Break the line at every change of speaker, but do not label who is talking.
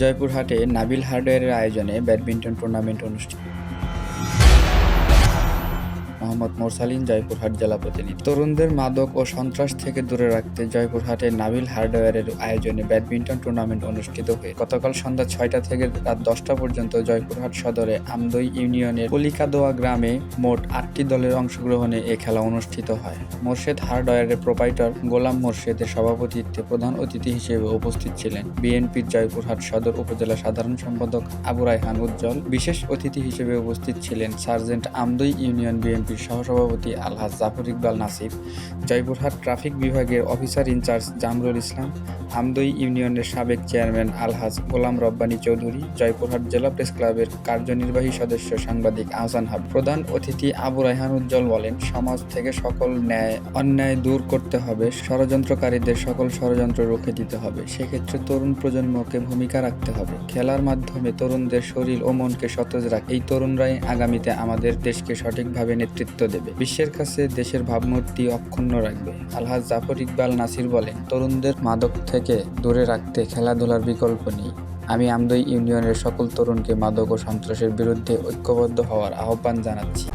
জয়পুরহাটে নাবিল হার্ডওয়্যারের আয়োজনে badminton tournament অনুষ্ঠিত। মোহাম্মদ মোরসালিন, জয়পুরহাট জেলা প্রতিনিধি। তরুণদের মাদক ও সন্ত্রাস থেকে দূরে রাখতে জয়পুরহাটে নাবিল হার্ডওয়্যারের আয়োজনে ব্যাডমিন্টন টুর্নামেন্ট অনুষ্ঠিত হয়ে গতকাল সন্ধ্যা 6টা থেকে রাত 10টা পর্যন্ত জয়পুরহাট সদরে আমদই ইউনিয়নের কলিকাদোয়া গ্রামে মোট 8টি দলের অংশগ্রহণে এ খেলা অনুষ্ঠিত হয়। মোর্শেদ হার্ডওয়্যারের প্রোপাইটর গোলাম মোর্শেদের সভাপতিত্বে প্রধান অতিথি হিসেবে উপস্থিত ছিলেন বিএনপির জয়পুরহাট সদর উপজেলা সাধারণ সম্পাদক আবু রায়হান উজ্জ্বল। বিশেষ অতিথি হিসেবে উপস্থিত ছিলেন সার্জেন্ট আমদই ইউনিয়ন বিএনপির সহসভাপতি আলহাজ জাফর ইকবাল নাসির, জয়পুরহাট ট্রাফিক বিভাগের অফিসার ইনচার্জ জামরুল ইসলাম, আমদই ইউনিয়নের সাবেক চেয়ারম্যান আলহাজ গোলাম রব্বানী চৌধুরী, জয়পুরহাট জেলা প্রেস ক্লাবের কার্যনির্বাহী সদস্য সাংবাদিক আহসান হাবিব। প্রধান অতিথি আবু রায়হান উজ্জ্বল বলেন, সমাজ থেকে সকল অন্যায় দূর করতে হবে, ষড়যন্ত্রকারীদের সকল ষড়যন্ত্র রুখে দিতে হবে। সেক্ষেত্রে তরুণ প্রজন্মকে ভূমিকা রাখতে হবে। খেলার মাধ্যমে তরুণদের শরীর ও মনকে সতেজ রাখে। এই তরুণরাই আগামীতে আমাদের দেশকে সঠিকভাবে নেতৃত্ব দেবে, বিশ্বের কাছে দেশের ভাবমূর্তি অক্ষুণ্ণ রাখবে। আলহাজ জাফর ইকবাল নাসির বলেন, তরুণদের মাদক থেকে দূরে রাখতে খেলাধুলার বিকল্প নেই। আমি আমদই ইউনিয়নের সকল তরুণকে মাদক ও সন্ত্রাসের বিরুদ্ধে ঐক্যবদ্ধ হওয়ার আহ্বান জানাচ্ছি।